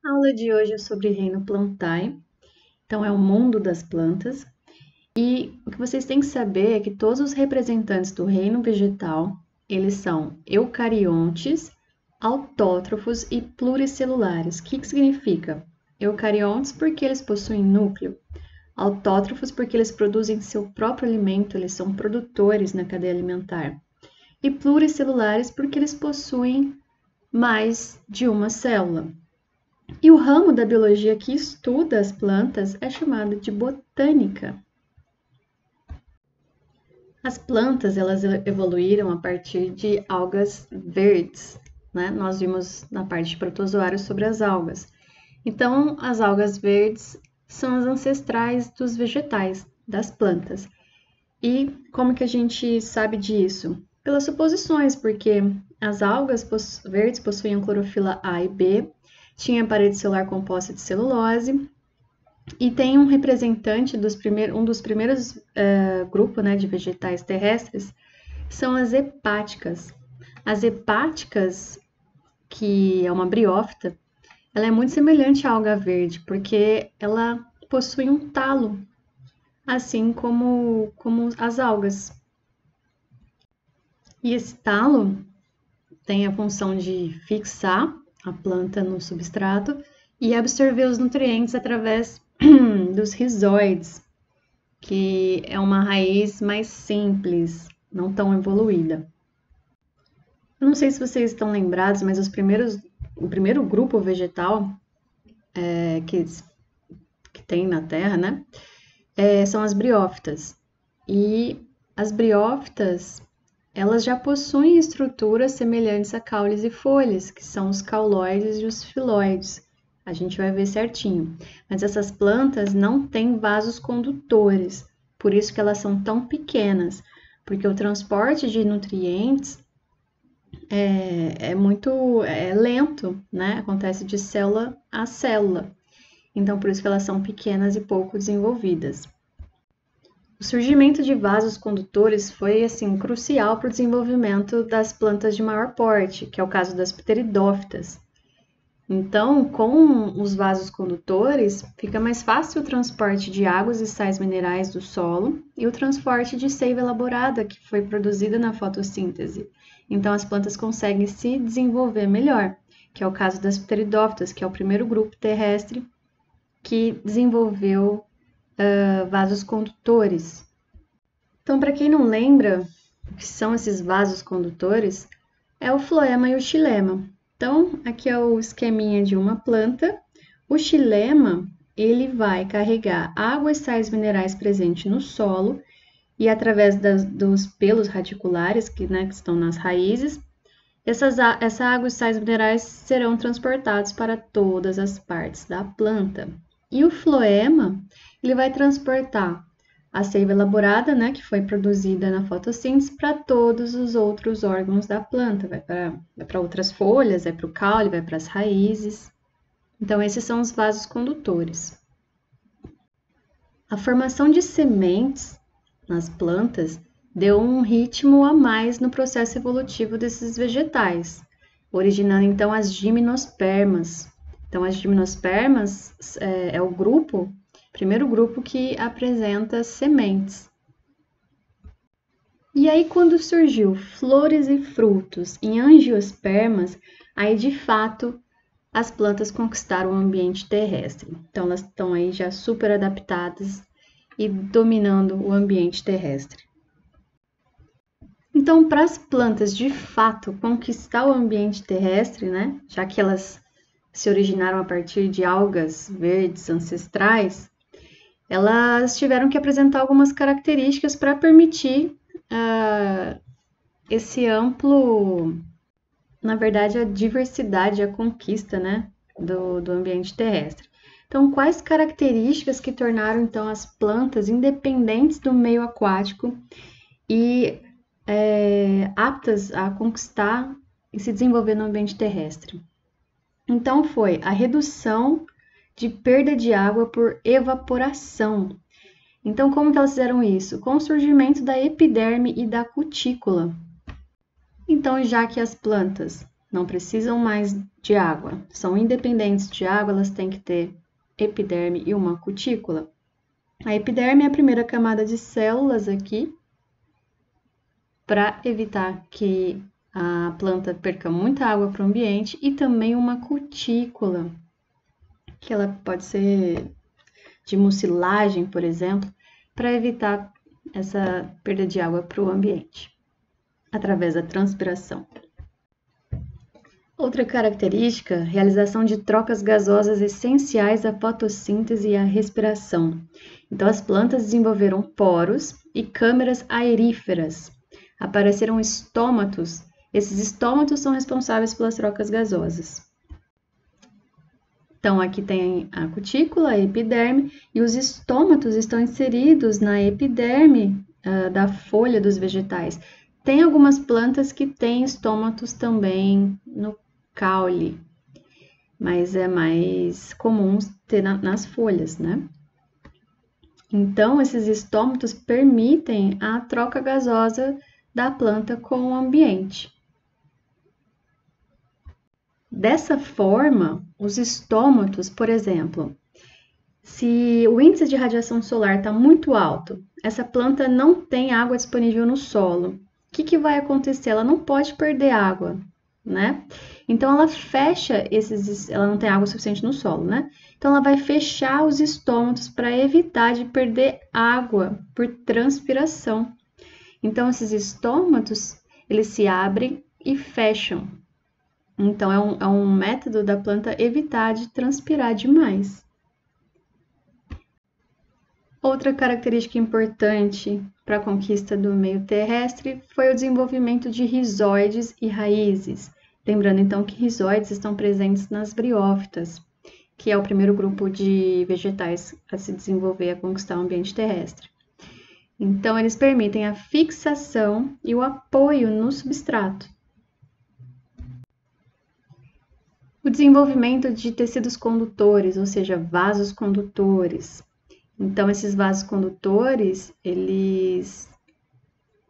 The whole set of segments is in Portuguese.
A aula de hoje é sobre reino Plantae, então é o mundo das plantas. E o que vocês têm que saber é que todos os representantes do reino vegetal, eles são eucariontes, autótrofos e pluricelulares. O que significa? Eucariontes porque eles possuem núcleo, autótrofos porque eles produzem seu próprio alimento, eles são produtores na cadeia alimentar, e pluricelulares porque eles possuem mais de uma célula. E o ramo da biologia que estuda as plantas é chamado de botânica. As plantas, elas evoluíram a partir de algas verdes, né? Nós vimos na parte de protozoários sobre as algas. Então, as algas verdes são as ancestrais dos vegetais, das plantas. E como que a gente sabe disso? Pelas suposições, porque as algas verdes possuíam clorofila A e B, tinha parede celular composta de celulose, e tem um representante um dos primeiros grupos, né, de vegetais terrestres, são as hepáticas. As hepáticas, que é uma briófita, ela é muito semelhante à alga verde, porque ela possui um talo, assim como as algas. E esse talo tem a função de fixar a planta no substrato e absorver os nutrientes através dos rizóides, que é uma raiz mais simples, não tão evoluída. Eu não sei se vocês estão lembrados, mas o primeiro grupo vegetal que tem na Terra, né, são as briófitas. E as briófitas, elas já possuem estruturas semelhantes a caules e folhas, que são os cauloides e os filóides. A gente vai ver certinho. Mas essas plantas não têm vasos condutores, por isso que elas são tão pequenas, porque o transporte de nutrientes é lento, né? Acontece de célula a célula. Então, por isso que elas são pequenas e pouco desenvolvidas. O surgimento de vasos condutores foi assim crucial para o desenvolvimento das plantas de maior porte, que é o caso das pteridófitas. Então, com os vasos condutores, fica mais fácil o transporte de águas e sais minerais do solo e o transporte de seiva elaborada que foi produzida na fotossíntese. Então, as plantas conseguem se desenvolver melhor, que é o caso das pteridófitas, que é o primeiro grupo terrestre que desenvolveu vasos condutores. Então, para quem não lembra o que são esses vasos condutores, é o floema e o xilema. Então, aqui é o esqueminha de uma planta. O xilema, ele vai carregar água e sais minerais presentes no solo e através dos pelos radiculares que estão nas raízes, essa água e sais minerais serão transportados para todas as partes da planta. E o floema, ele vai transportar a seiva elaborada, né, que foi produzida na fotossíntese, para todos os outros órgãos da planta. Vai para outras folhas, vai para o caule, vai para as raízes. Então, esses são os vasos condutores. A formação de sementes nas plantas deu um ritmo a mais no processo evolutivo desses vegetais, originando então as gimnospermas. Então, as gimnospermas é o primeiro grupo que apresenta sementes. E aí, quando surgiu flores e frutos em angiospermas, aí de fato as plantas conquistaram o ambiente terrestre. Então, elas estão aí já super adaptadas e dominando o ambiente terrestre. Então, para as plantas de fato conquistar o ambiente terrestre, né, já que elas se originaram a partir de algas verdes ancestrais, elas tiveram que apresentar algumas características para permitir esse amplo, na verdade, a diversidade, a conquista, né, do ambiente terrestre. Então, quais características que tornaram então as plantas independentes do meio aquático e aptas a conquistar e se desenvolver no ambiente terrestre? Então, foi a redução de perda de água por evaporação. Então, como que elas fizeram isso? Com o surgimento da epiderme e da cutícula. Então, já que as plantas não precisam mais de água, são independentes de água, elas têm que ter epiderme e uma cutícula. A epiderme é a primeira camada de células aqui, para evitar que a planta perca muita água para o ambiente, e também uma cutícula, que ela pode ser de mucilagem, por exemplo, para evitar essa perda de água para o ambiente, através da transpiração. Outra característica, realização de trocas gasosas essenciais à fotossíntese e à respiração. Então, as plantas desenvolveram poros e câmeras aeríferas. Apareceram estômatos. Esses estômatos são responsáveis pelas trocas gasosas. Então, aqui tem a cutícula, a epiderme, e os estômatos estão inseridos na epiderme da folha dos vegetais. Tem algumas plantas que têm estômatos também no caule, mas é mais comum ter nas folhas, né? Então, esses estômatos permitem a troca gasosa da planta com o ambiente. Dessa forma, os estômatos, por exemplo, se o índice de radiação solar está muito alto, essa planta não tem água disponível no solo. O que vai acontecer? Ela não pode perder água, né? Então, ela fecha ela não tem água suficiente no solo, né? Então, ela vai fechar os estômatos para evitar de perder água por transpiração. Então, esses estômatos, eles se abrem e fecham. Então, é um método da planta evitar de transpirar demais. Outra característica importante para a conquista do meio terrestre foi o desenvolvimento de rizóides e raízes. Lembrando, então, que rizóides estão presentes nas briófitas, que é o primeiro grupo de vegetais a se desenvolver, a conquistar o ambiente terrestre. Então, eles permitem a fixação e o apoio no substrato. O desenvolvimento de tecidos condutores, ou seja, vasos condutores. Então, esses vasos condutores, eles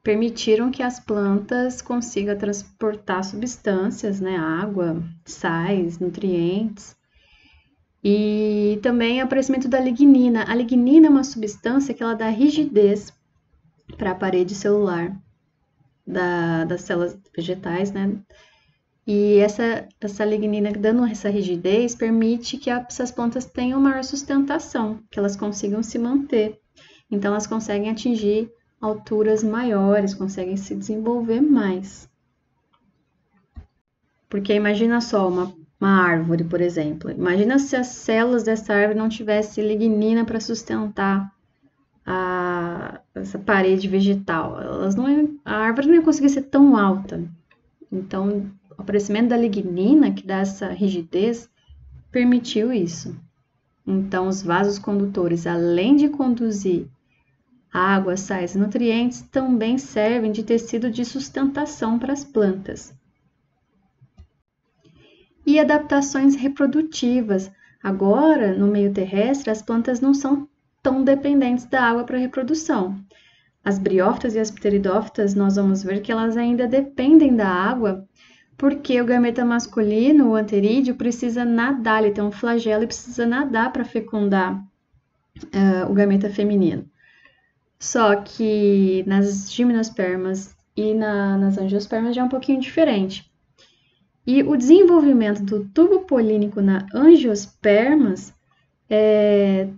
permitiram que as plantas consigam transportar substâncias, né, água, sais, nutrientes, e também o aparecimento da lignina. A lignina é uma substância que ela dá rigidez para a parede celular das células vegetais, né? E essa lignina, dando essa rigidez, permite que essas plantas tenham maior sustentação, que elas consigam se manter. Então, elas conseguem atingir alturas maiores, conseguem se desenvolver mais. Porque imagina só uma árvore, por exemplo. Imagina se as células dessa árvore não tivessem lignina para sustentar essa parede vegetal. A árvore não ia conseguir ser tão alta. Então, o aparecimento da lignina, que dá essa rigidez, permitiu isso. Então, os vasos condutores, além de conduzir água, sais e nutrientes, também servem de tecido de sustentação para as plantas. E adaptações reprodutivas. Agora, no meio terrestre, as plantas não são tão dependentes da água para a reprodução. As briófitas e as pteridófitas, nós vamos ver que elas ainda dependem da água, porque o gameta masculino, o anterídeo, precisa nadar, ele tem um flagelo e precisa nadar para fecundar o gameta feminino. Só que nas gimnospermas e nas angiospermas já é um pouquinho diferente. E o desenvolvimento do tubo polínico na angiospermas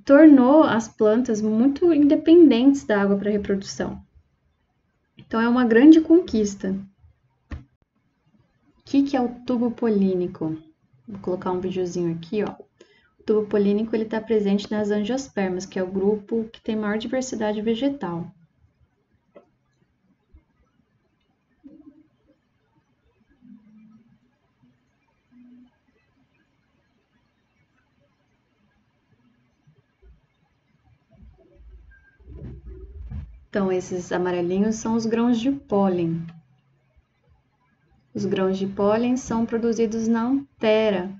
tornou as plantas muito independentes da água para reprodução. Então, é uma grande conquista. O que é o tubo polínico? Vou colocar um videozinho aqui, ó. O tubo polínico está presente nas angiospermas, que é o grupo que tem maior diversidade vegetal. Então, esses amarelinhos são os grãos de pólen. Os grãos de pólen são produzidos na antera,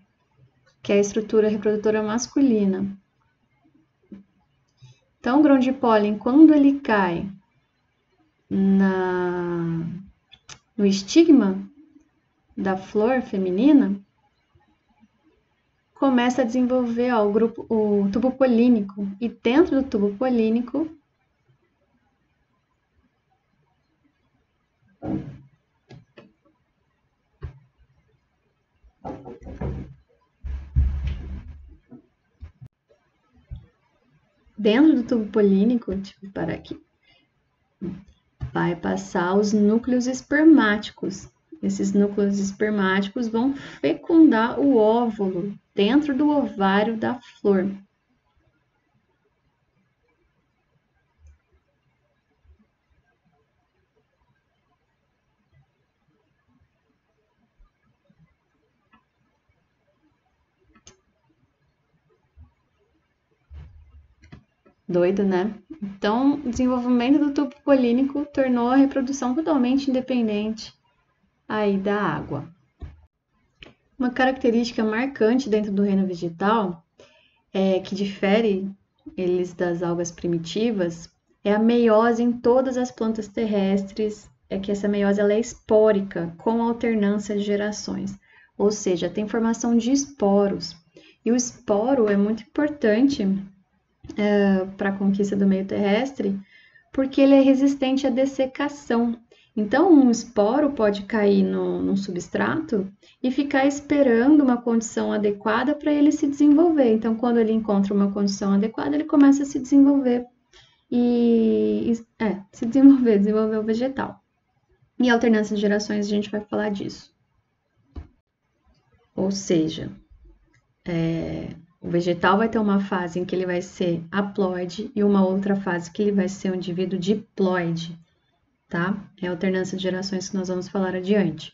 que é a estrutura reprodutora masculina. Então, o grão de pólen, quando ele cai no estigma da flor feminina começa a desenvolver o tubo polínico. E dentro do tubo polínico deixa eu parar aqui, vai passar os núcleos espermáticos. Esses núcleos espermáticos vão fecundar o óvulo dentro do ovário da flor. Doido, né? Então, o desenvolvimento do tubo polínico tornou a reprodução totalmente independente aí da água. Uma característica marcante dentro do reino vegetal, que difere eles das algas primitivas, é a meiose em todas as plantas terrestres, é que essa meiose ela é espórica, com alternância de gerações, ou seja, tem formação de esporos. E o esporo é muito importante para a conquista do meio terrestre, porque ele é resistente à dessecação. Então, um esporo pode cair num substrato e ficar esperando uma condição adequada para ele se desenvolver. Então, quando ele encontra uma condição adequada, ele começa a se desenvolver desenvolver o vegetal. E alternância de gerações, a gente vai falar disso. Ou seja, o vegetal vai ter uma fase em que ele vai ser haploide e uma outra fase que ele vai ser um indivíduo diploide, tá? É a alternância de gerações que nós vamos falar adiante.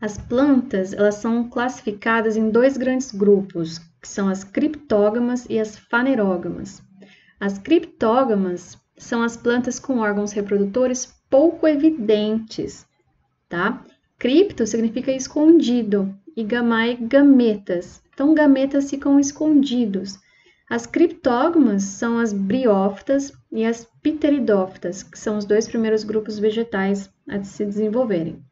As plantas, elas são classificadas em dois grandes grupos, que são as criptógamas e as fanerógamas. As criptógamas são as plantas com órgãos reprodutores pouco evidentes, tá? Cripto significa escondido e gamai, gametas. Então, gametas ficam escondidos. As criptógamas são as briófitas e as pteridófitas, que são os dois primeiros grupos vegetais a se desenvolverem.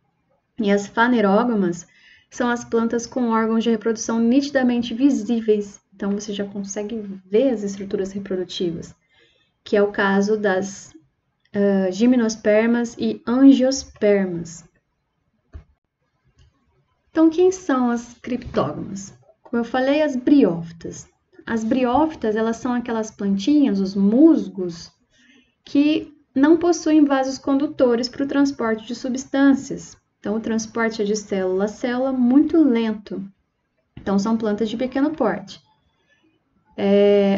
E as fanerógamas são as plantas com órgãos de reprodução nitidamente visíveis. Então, você já consegue ver as estruturas reprodutivas, que é o caso das gimnospermas e angiospermas. Então, quem são as criptógamas? Como eu falei, as briófitas. As briófitas, elas são aquelas plantinhas, os musgos, que não possuem vasos condutores para o transporte de substâncias. Então, o transporte é de célula a célula muito lento. Então, são plantas de pequeno porte.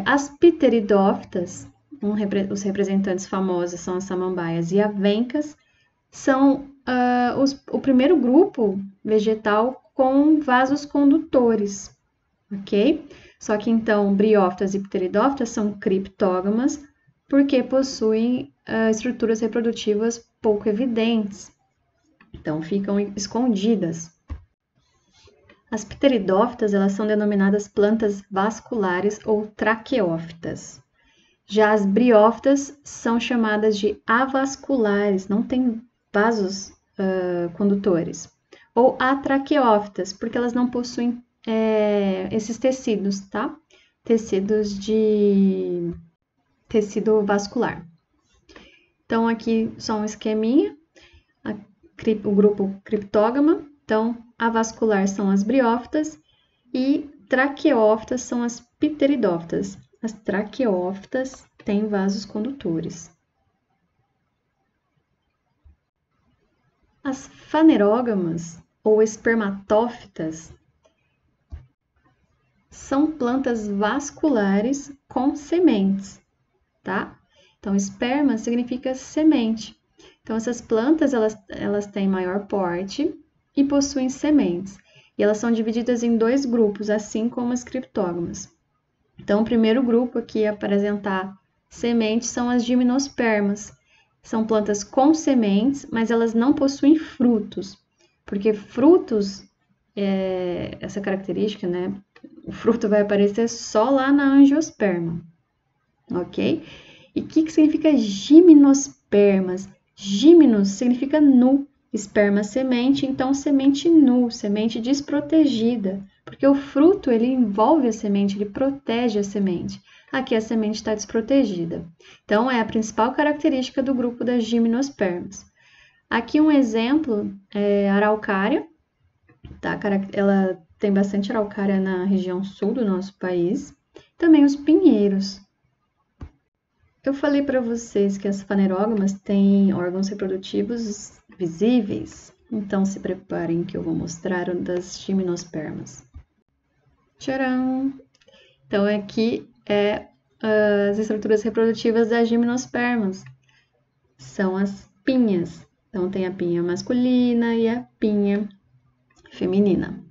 As pteridófitas, os representantes famosos são as samambaias e avencas, são o primeiro grupo vegetal com vasos condutores, ok? Só que então, briófitas e pteridófitas são criptógamas porque possuem estruturas reprodutivas pouco evidentes, então ficam escondidas. As pteridófitas, elas são denominadas plantas vasculares ou traqueófitas. Já as briófitas são chamadas de avasculares, não tem vasos condutores. Ou atraqueófitas, porque elas não possuem esses tecidos, tá? Tecidos de tecido vascular. Então, aqui só um esqueminha. O grupo criptógama. Então, avascular são as briófitas e traqueófitas são as pteridófitas. As traqueófitas têm vasos condutores. As fanerógamas ou espermatófitas são plantas vasculares com sementes, tá? Então, esperma significa semente. Então, essas plantas, elas têm maior porte e possuem sementes. E elas são divididas em dois grupos, assim como as criptógamas. Então, o primeiro grupo aqui a apresentar sementes são as gimnospermas. São plantas com sementes, mas elas não possuem frutos. Porque frutos, essa característica, né? O fruto vai aparecer só lá na angiosperma, ok? E o que significa gimnospermas? Gimnos significa nu, esperma semente, então semente nu, semente desprotegida, porque o fruto ele envolve a semente, ele protege a semente. Aqui a semente está desprotegida. Então é a principal característica do grupo das gimnospermas. Aqui um exemplo é a araucária, tá? Ela tem bastante araucária na região sul do nosso país. Também os pinheiros. Eu falei para vocês que as fanerógamas têm órgãos reprodutivos visíveis, então se preparem que eu vou mostrar um das gimnospermas. Tcharam! Então aqui é as estruturas reprodutivas das gimnospermas. São as pinhas. Então tem a pinha masculina e a pinha feminina,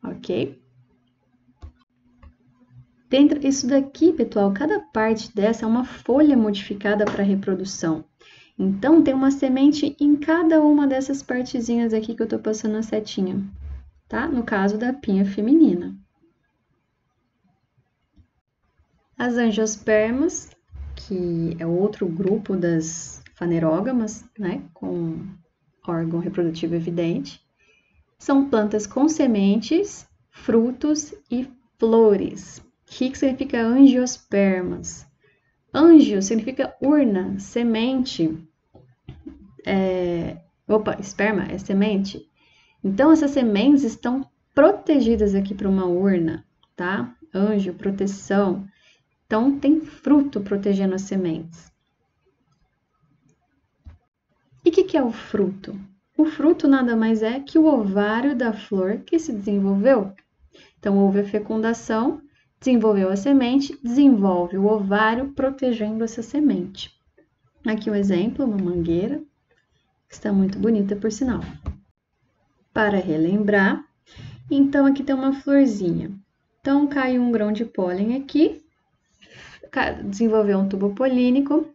ok? Dentro isso daqui, pessoal, cada parte dessa é uma folha modificada para reprodução. Então, tem uma semente em cada uma dessas partezinhas aqui que eu tô passando a setinha, tá? No caso da pinha feminina. As angiospermas, que é outro grupo das fanerógamas, né? Com órgão reprodutivo evidente, são plantas com sementes, frutos e flores. O que significa angiospermas? Angios significa urna, semente. Esperma é semente. Então, essas sementes estão protegidas aqui por uma urna, tá? Ângio, proteção. Então, tem fruto protegendo as sementes. E o que é o fruto? O fruto nada mais é que o ovário da flor que se desenvolveu. Então, houve a fecundação, desenvolveu a semente, desenvolve o ovário protegendo essa semente. Aqui um exemplo, uma mangueira, que está muito bonita por sinal. Para relembrar, então aqui tem uma florzinha. Então, caiu um grão de pólen aqui, desenvolveu um tubo polínico,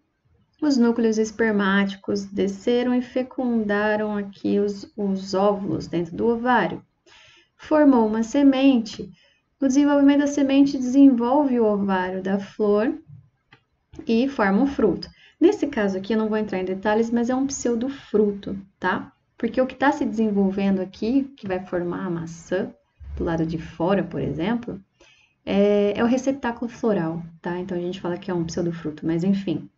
os núcleos espermáticos desceram e fecundaram aqui os óvulos dentro do ovário. Formou uma semente. O desenvolvimento da semente desenvolve o ovário da flor e forma o fruto. Nesse caso aqui, eu não vou entrar em detalhes, mas é um pseudofruto, tá? Porque o que está se desenvolvendo aqui, que vai formar a maçã do lado de fora, por exemplo, é o receptáculo floral, tá? Então, a gente fala que é um pseudofruto, mas enfim.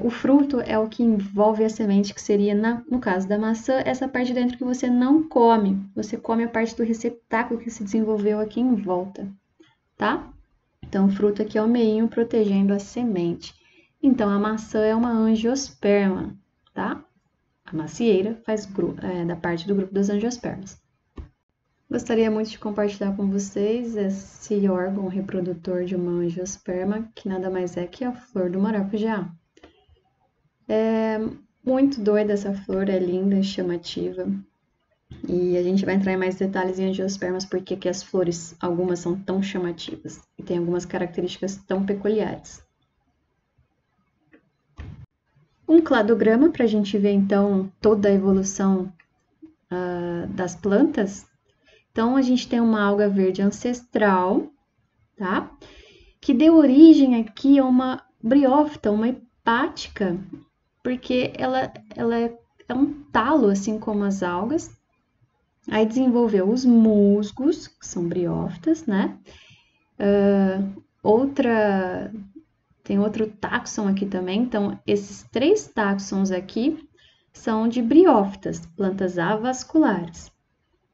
O fruto é o que envolve a semente, que seria, no caso da maçã, essa parte de dentro que você não come. Você come a parte do receptáculo que se desenvolveu aqui em volta, tá? Então, o fruto aqui é o meinho protegendo a semente. Então, a maçã é uma angiosperma, tá? A macieira faz da parte do grupo das angiospermas. Gostaria muito de compartilhar com vocês esse órgão reprodutor de uma angiosperma, que nada mais é que a flor do maracujá. É muito doida essa flor, é linda, chamativa. E a gente vai entrar em mais detalhes em angiospermas, porque que as flores, algumas são tão chamativas e tem algumas características tão peculiares. Um cladograma para a gente ver, então, toda a evolução das plantas. Então, a gente tem uma alga verde ancestral, tá? Que deu origem aqui a uma briófita, uma hepática, porque ela é um talo, assim como as algas. Aí desenvolveu os musgos, que são briófitas, né? Tem outro táxon aqui também. Então, esses 3 táxons aqui são de briófitas, plantas avasculares.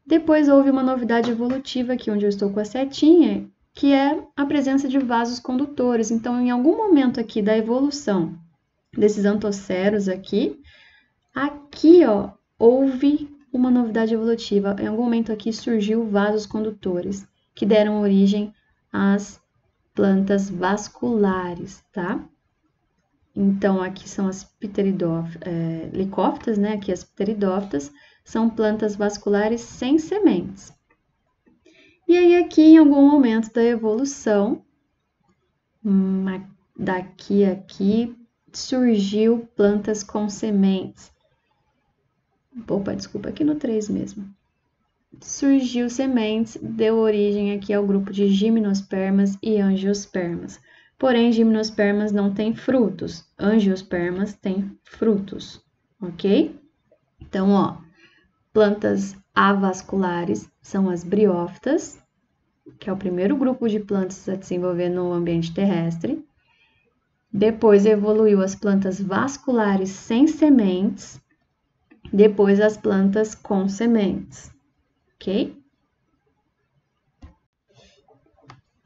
Depois houve uma novidade evolutiva aqui, onde eu estou com a setinha, que é a presença de vasos condutores. Então, em algum momento aqui da evolução desses antoceros aqui, ó, houve uma novidade evolutiva. Em algum momento aqui surgiu vasos condutores, que deram origem às plantas vasculares, tá? Então, aqui são as licófitas, né? Aqui as pteridófitas são plantas vasculares sem sementes. E aí, aqui, em algum momento da evolução, daqui a aqui, surgiu plantas com sementes. Opa, desculpa, aqui no 3 mesmo. Surgiu sementes, deu origem aqui ao grupo de gimnospermas e angiospermas. Porém, gimnospermas não têm frutos, angiospermas têm frutos, ok? Então, ó, plantas avasculares são as briófitas, que é o primeiro grupo de plantas a desenvolver no ambiente terrestre. Depois evoluiu as plantas vasculares sem sementes, depois as plantas com sementes, ok?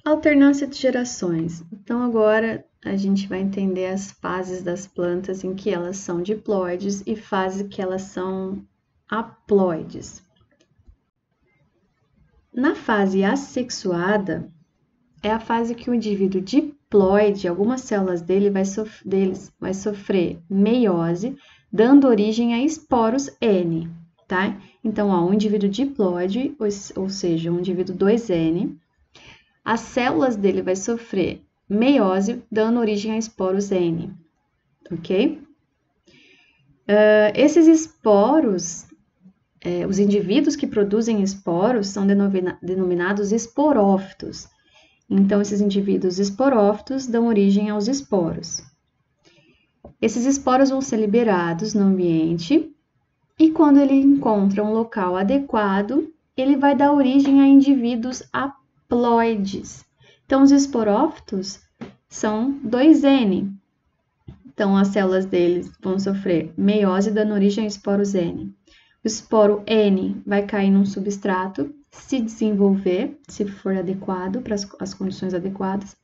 Alternância de gerações. Então, agora a gente vai entender as fases das plantas em que elas são diploides e fase que elas são haploides. Na fase assexuada, é a fase que o indivíduo diploide, algumas células dele vai sofrer meiose, dando origem a esporos N, tá? Então, ó, um indivíduo diploide, ou seja, um indivíduo 2N, as células dele vai sofrer meiose, dando origem a esporos N, ok? Esses esporos, os indivíduos que produzem esporos são denominados esporófitos. Então, esses indivíduos esporófitos dão origem aos esporos. Esses esporos vão ser liberados no ambiente e quando ele encontra um local adequado, ele vai dar origem a indivíduos haploides. Então, os esporófitos são 2N. Então, as células deles vão sofrer meiose, dando origem a esporos N. O esporo N vai cair num substrato, se desenvolver, se for adequado, para as condições adequadas,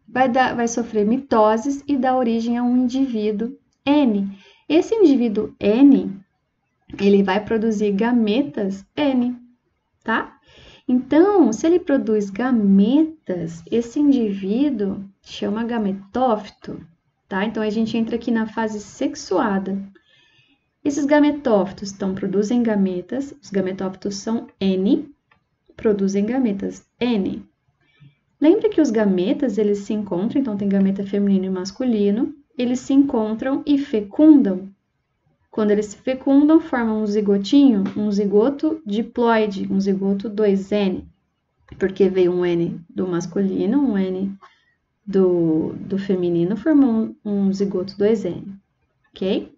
vai sofrer mitoses e dar origem a um indivíduo N. Esse indivíduo N, ele vai produzir gametas N, tá? Então, se ele produz gametas, esse indivíduo chama gametófito, tá? Então, a gente entra aqui na fase sexuada. Esses gametófitos produzem gametas, os gametófitos são N, produzem gametas N. Lembra que os gametas, eles se encontram, então tem gameta feminino e masculino, eles se encontram e fecundam. Quando eles se fecundam, formam um zigotinho, um zigoto diploide, um zigoto 2N, porque veio um N do masculino, um N do feminino, formou um zigoto 2N, ok?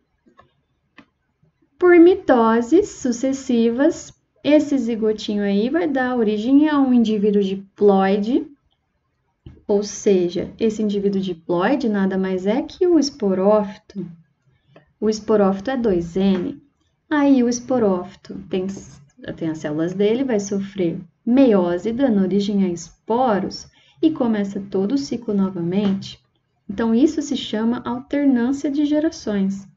Por mitoses sucessivas, esse zigotinho aí vai dar origem a um indivíduo diploide, ou seja, esse indivíduo diploide nada mais é que o esporófito. O esporófito é 2N. Aí o esporófito tem as células dele, vai sofrer meiose, dando origem a esporos, e começa todo o ciclo novamente. Então, isso se chama alternância de gerações.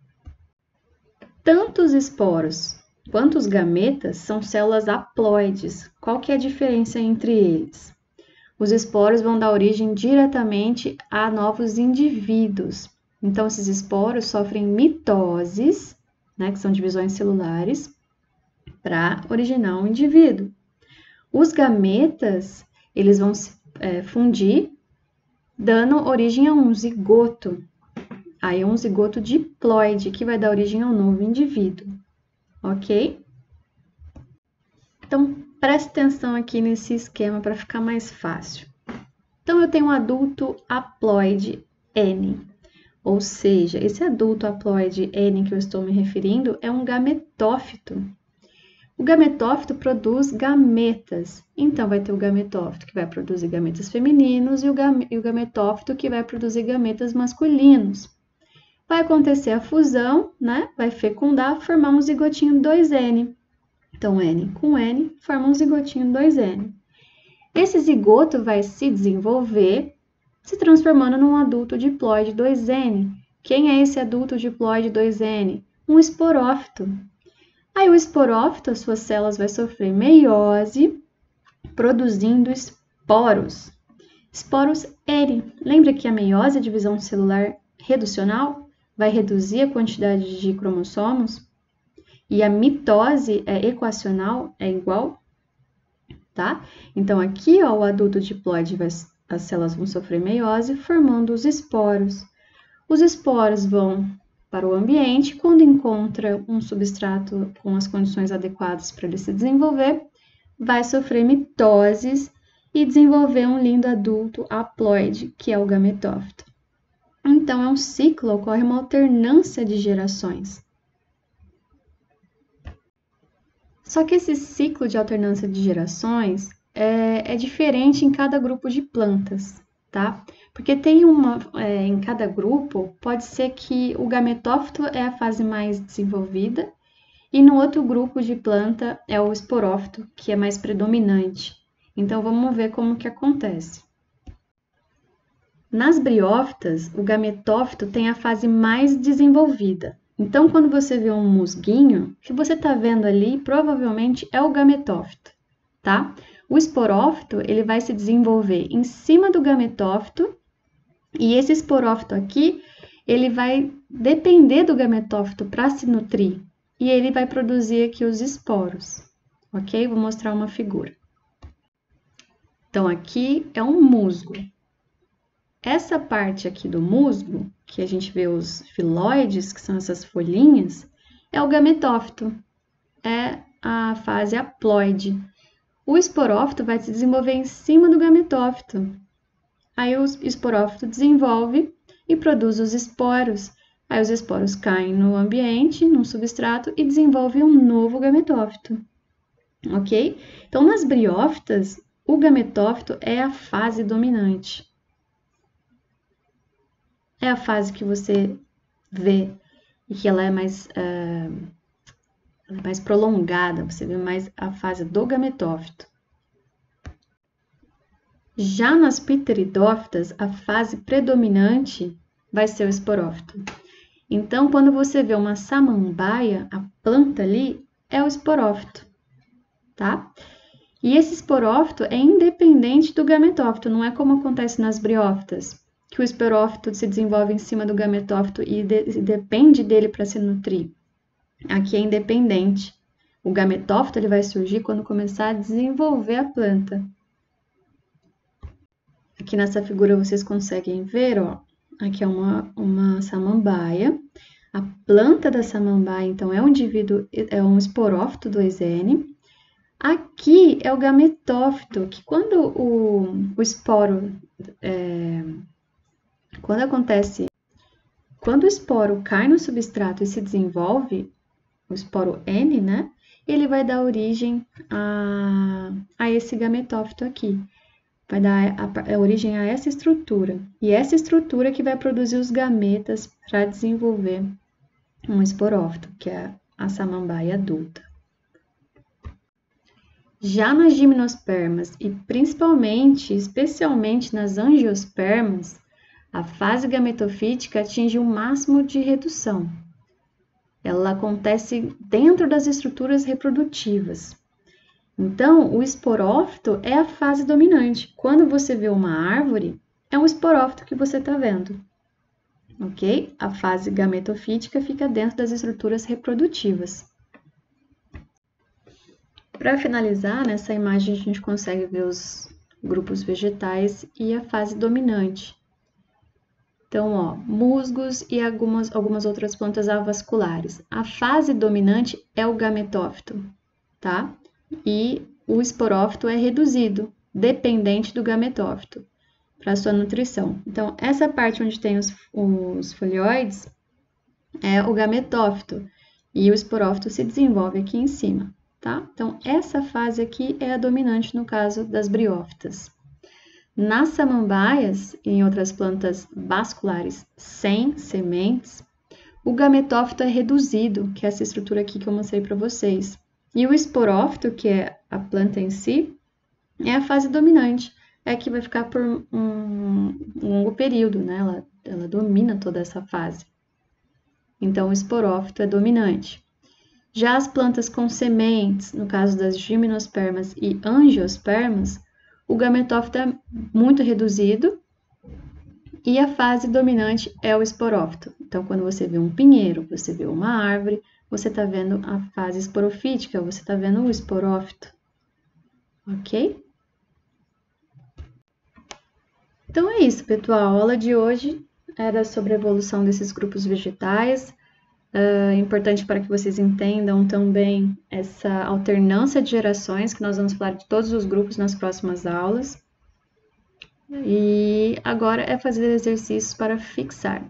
Tanto os esporos quanto os gametas são células haploides. Qual que é a diferença entre eles? Os esporos vão dar origem diretamente a novos indivíduos. Então, esses esporos sofrem mitoses, né, que são divisões celulares, para originar um indivíduo. Os gametas, eles vão se fundir, dando origem a um zigoto. Aí é um zigoto diploide, que vai dar origem a um novo indivíduo, ok? Então, preste atenção aqui nesse esquema para ficar mais fácil. Então, eu tenho um adulto haploide N, ou seja, esse adulto haploide N que eu estou me referindo é um gametófito. O gametófito produz gametas, então vai ter o gametófito que vai produzir gametas femininos e o gametófito que vai produzir gametas masculinos. Vai acontecer a fusão, né? Vai fecundar, formar um zigotinho 2N. Então, N com N forma um zigotinho 2N. Esse zigoto vai se desenvolver, se transformando num adulto diploide 2N. Quem é esse adulto diploide 2N? Um esporófito. Aí o esporófito, as suas células vai sofrer meiose, produzindo esporos. Esporos N. Lembra que a meiose é a divisão celular reducional? Vai reduzir a quantidade de cromossomos? E a mitose é equacional, é igual, tá? Então, aqui, ó, o adulto diploide, as células vão sofrer meiose, formando os esporos. Os esporos vão para o ambiente, quando encontra um substrato com as condições adequadas para ele se desenvolver, vai sofrer mitoses e desenvolver um lindo adulto haploide, que é o gametófito. Então, é um ciclo, ocorre uma alternância de gerações. Só que esse ciclo de alternância de gerações é diferente em cada grupo de plantas, tá? Porque em cada grupo, pode ser que o gametófito é a fase mais desenvolvida e no outro grupo de planta é o esporófito, que é mais predominante. Então, vamos ver como que acontece. Nas briófitas, o gametófito tem a fase mais desenvolvida. Então, quando você vê um musguinho, o que você está vendo ali provavelmente é o gametófito, tá? O esporófito, ele vai se desenvolver em cima do gametófito e esse esporófito aqui, ele vai depender do gametófito para se nutrir e ele vai produzir aqui os esporos, ok? Vou mostrar uma figura. Então, aqui é um musgo. Essa parte aqui do musgo, que a gente vê os filóides, que são essas folhinhas, é o gametófito, é a fase haploide. O esporófito vai se desenvolver em cima do gametófito. Aí o esporófito desenvolve e produz os esporos. Aí os esporos caem no ambiente, no substrato, e desenvolvem um novo gametófito, ok? Então, nas briófitas, o gametófito é a fase dominante. É a fase que você vê e que ela é mais prolongada, você vê mais a fase do gametófito. Já nas pteridófitas, a fase predominante vai ser o esporófito. Então, quando você vê uma samambaia, a planta ali é o esporófito, tá? E esse esporófito é independente do gametófito, não é como acontece nas briófitas, que o esporófito se desenvolve em cima do gametófito e depende dele para se nutrir. Aqui é independente. O gametófito ele vai surgir quando começar a desenvolver a planta. Aqui nessa figura vocês conseguem ver, ó, aqui é uma samambaia. A planta da samambaia, então, é um indivíduo, é um esporófito 2N. Aqui é o gametófito, que quando o esporo, quando o esporo cai no substrato e se desenvolve, o esporo N, né? Ele vai dar origem a esse gametófito aqui. Vai dar a origem a essa estrutura. E essa estrutura que vai produzir os gametas para desenvolver um esporófito, que é a samambaia adulta. Já nas gimnospermas e especialmente nas angiospermas, a fase gametofítica atinge o máximo de redução. Ela acontece dentro das estruturas reprodutivas. Então, o esporófito é a fase dominante. Quando você vê uma árvore, é um esporófito que você está vendo, ok? A fase gametofítica fica dentro das estruturas reprodutivas. Para finalizar, nessa imagem a gente consegue ver os grupos vegetais e a fase dominante. Então, ó, musgos e algumas outras plantas avasculares. A fase dominante é o gametófito, tá? E o esporófito é reduzido, dependente do gametófito, para sua nutrição. Então, essa parte onde tem os folioides é o gametófito e o esporófito se desenvolve aqui em cima, tá? Então, essa fase aqui é a dominante no caso das briófitas. Nas samambaias e em outras plantas vasculares sem sementes, o gametófito é reduzido, que é essa estrutura aqui que eu mostrei para vocês. E o esporófito, que é a planta em si, é a fase dominante, é que vai ficar por um longo período, né? Ela domina toda essa fase. Então, o esporófito é dominante. Já as plantas com sementes, no caso das gimnospermas e angiospermas, o gametófito é muito reduzido e a fase dominante é o esporófito. Então, quando você vê um pinheiro, você vê uma árvore, você está vendo a fase esporofítica, você está vendo o esporófito, ok? Então é isso, pessoal. A aula de hoje era sobre a evolução desses grupos vegetais. É importante para que vocês entendam também essa alternância de gerações, que nós vamos falar de todos os grupos nas próximas aulas. E agora é fazer exercícios para fixar.